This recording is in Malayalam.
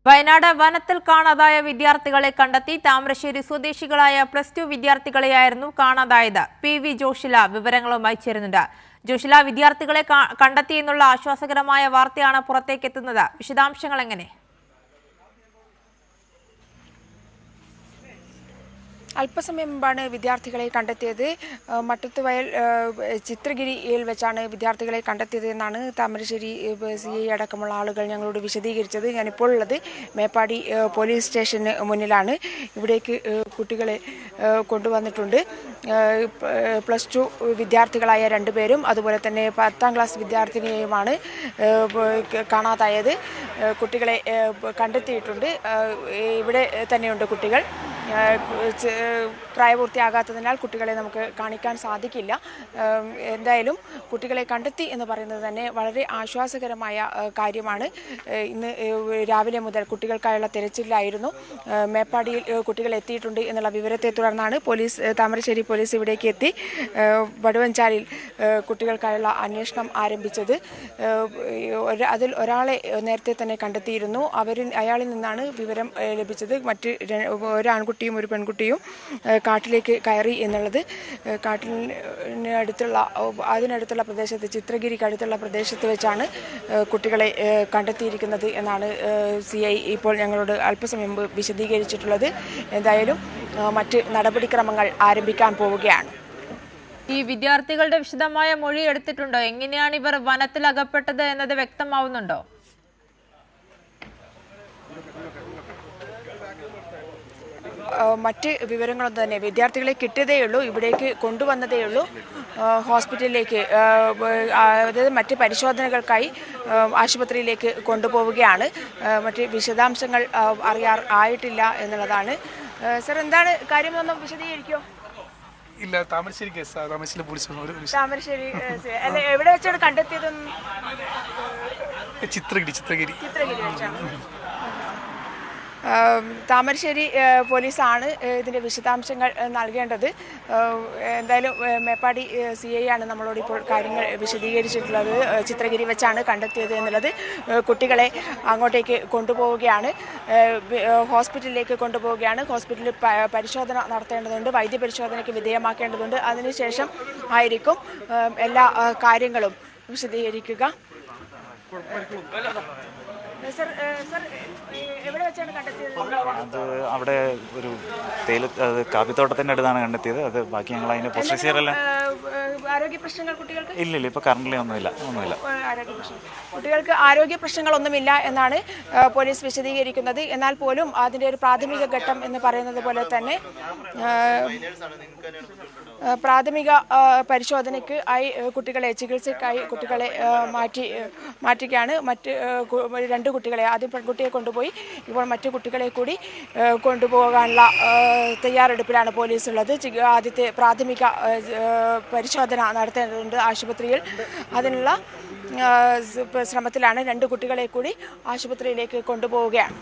വയനാട് വനത്തിൽ കാണാതായ വിദ്യാർത്ഥികളെ കണ്ടെത്തി. താമരശ്ശേരി സ്വദേശികളായ +2 വിദ്യാർത്ഥികളെയായിരുന്നു കാണാതായത്. PV ജോഷില വിവരങ്ങളുമായി ചേരുന്നുണ്ട്. ജോഷില, വിദ്യാർത്ഥികളെ കണ്ടെത്തിയെന്നുള്ള ആശ്വാസകരമായ വാർത്തയാണ് പുറത്തേക്കെത്തുന്നത്. വിശദാംശങ്ങൾ എങ്ങനെ? അല്പസമയം മുമ്പാണ് വിദ്യാർത്ഥികളെ കണ്ടെത്തിയത്. മട്ടത്തുവയൽ ചിത്രഗിരിയിൽ വെച്ചാണ് വിദ്യാർത്ഥികളെ കണ്ടെത്തിയത് എന്നാണ് താമരശ്ശേരി CI അടക്കമുള്ള ആളുകൾ ഞങ്ങളോട് വിശദീകരിച്ചത്. ഞാനിപ്പോൾ ഉള്ളത് മേപ്പാടി പോലീസ് സ്റ്റേഷന് മുന്നിലാണ്. ഇവിടേക്ക് കുട്ടികളെ കൊണ്ടുവന്നിട്ടുണ്ട്. +2 വിദ്യാർത്ഥികളായ 2 പേരും അതുപോലെ തന്നെ 10ാം ക്ലാസ് വിദ്യാർത്ഥിനിയുമാണ് കാണാതായത്. കുട്ടികളെ കണ്ടെത്തിയിട്ടുണ്ട്. ഇവിടെ തന്നെയുണ്ട് കുട്ടികൾ. പ്രായപൂർത്തിയാകാത്തതിനാൽ കുട്ടികളെ നമുക്ക് കാണിക്കാൻ സാധിക്കില്ല. എന്തായാലും കുട്ടികളെ കണ്ടെത്തി എന്ന് പറയുന്നത് തന്നെ വളരെ ആശ്വാസകരമായ കാര്യമാണ്. ഇന്ന് രാവിലെ മുതൽ കുട്ടികൾക്കായുള്ള തിരച്ചിലായിരുന്നു. മേപ്പാടിയിൽ കുട്ടികൾ എത്തിയിട്ടുണ്ട് എന്നുള്ള വിവരത്തെ തുടർന്നാണ് താമരശ്ശേരി പോലീസ് ഇവിടേക്ക് എത്തി വടുവഞ്ചാലിൽ കുട്ടികൾക്കായുള്ള അന്വേഷണം ആരംഭിച്ചത്. അതിൽ ഒരാളെ നേരത്തെ തന്നെ കണ്ടെത്തിയിരുന്നു. അയാളിൽ നിന്നാണ് വിവരം ലഭിച്ചത്. ഒരു ആൺകുട്ടിയും ഒരു പെൺകുട്ടിയും കാട്ടിലേക്ക് കയറി എന്നുള്ളത്. അതിനടുത്തുള്ള പ്രദേശത്ത്, ചിത്രഗിരിക്ക് അടുത്തുള്ള പ്രദേശത്ത് വെച്ചാണ് കുട്ടികളെ കണ്ടെത്തിയിരിക്കുന്നത് എന്നാണ് CI ഇപ്പോൾ ഞങ്ങളോട് അല്പസമയം മുമ്പ് വിശദീകരിച്ചിട്ടുള്ളത്. എന്തായാലും മറ്റ് നടപടിക്രമങ്ങൾ ആരംഭിക്കാൻ പോവുകയാണ്. ഈ വിദ്യാർത്ഥികളുടെ വിശദമായ മൊഴി എടുത്തിട്ടുണ്ടോ? എങ്ങനെയാണ് ഇവർ വനത്തിൽ അകപ്പെട്ടത് എന്നത് വ്യക്തമാവുന്നുണ്ടോ? മറ്റ് വിവരങ്ങളൊന്നും തന്നെ വിദ്യാർത്ഥികളെ കിട്ടിയതേയുള്ളൂ. ഇവിടേക്ക് കൊണ്ടുവന്നതേയുള്ളൂ. ഹോസ്പിറ്റലിലേക്ക്, അതായത് മറ്റ് പരിശോധനകൾക്കായി ആശുപത്രിയിലേക്ക് കൊണ്ടുപോവുകയാണ്. മറ്റ് വിശദാംശങ്ങൾ ആയിട്ടില്ല എന്നുള്ളതാണ്. സർ, എന്താണ് കാര്യമൊന്നും വിശദീകരിക്കോ? ഇല്ല, താമരശ്ശേരി കേസ്. താമരശ്ശേരി എവിടെ വെച്ചാണ് കണ്ടെത്തിയതെന്ന്? ചിത്രഗിരി വെച്ചാണ്. താമരശ്ശേരി പോലീസാണ് ഇതിൻ്റെ വിശദാംശങ്ങൾ നൽകേണ്ടത്. എന്തായാലും മേപ്പാടി CI ആണ് നമ്മളോട് ഇപ്പോൾ കാര്യങ്ങൾ വിശദീകരിച്ചിട്ടുള്ളത്. ചിത്രഗിരി വെച്ചാണ് കണ്ടെത്തിയത് എന്നുള്ളത്. കുട്ടികളെ അങ്ങോട്ടേക്ക് കൊണ്ടുപോവുകയാണ്, ഹോസ്പിറ്റലിലേക്ക് കൊണ്ടുപോവുകയാണ്. ഹോസ്പിറ്റലിൽ പരിശോധന നടത്തേണ്ടതുണ്ട്, വൈദ്യപരിശോധനയ്ക്ക് വിധേയമാക്കേണ്ടതുണ്ട്. അതിനുശേഷം ആയിരിക്കും എല്ലാ കാര്യങ്ങളും വിശദീകരിക്കുക. അത് അവിടെ ഒരു കാപ്പിത്തോട്ടത്തിൻ്റെ അടുത്താണ് കണ്ടെത്തിയത്. അത് ബാക്കി ഞങ്ങൾ അതിന് പ്രൊസീജിയറെല്ലാം ഇല്ല. ഇപ്പൊ കറന്റിലി ഒന്നുമില്ല. കുട്ടികൾക്ക് ആരോഗ്യ പ്രശ്നങ്ങളൊന്നുമില്ല എന്നാണ് പോലീസ് വിശദീകരിക്കുന്നത്. എന്നാൽ പോലും അതിൻ്റെ ഒരു പ്രാഥമിക ഘട്ടം എന്ന് പറയുന്നത് പോലെ തന്നെ പ്രാഥമിക പരിശോധനയ്ക്ക് കുട്ടികളെ ചികിത്സയ്ക്കായി കുട്ടികളെ മാറ്റുകയാണ്. മറ്റ് 2 കുട്ടികളെ, ആദ്യം പെൺകുട്ടിയെ കൊണ്ടുപോയി, ഇപ്പോൾ മറ്റു കുട്ടികളെ കൂടി കൊണ്ടുപോകാനുള്ള തയ്യാറെടുപ്പിലാണ് പോലീസ് ഉള്ളത്. ആദ്യത്തെ പ്രാഥമിക പരിശോധന നടത്തേണ്ടതുണ്ട് ആശുപത്രിയിൽ. അതിനുള്ള ശ്രമത്തിലാണ്. 2 കുട്ടികളെ കൂടി ആശുപത്രിയിലേക്ക് കൊണ്ടുപോവുകയാണ്.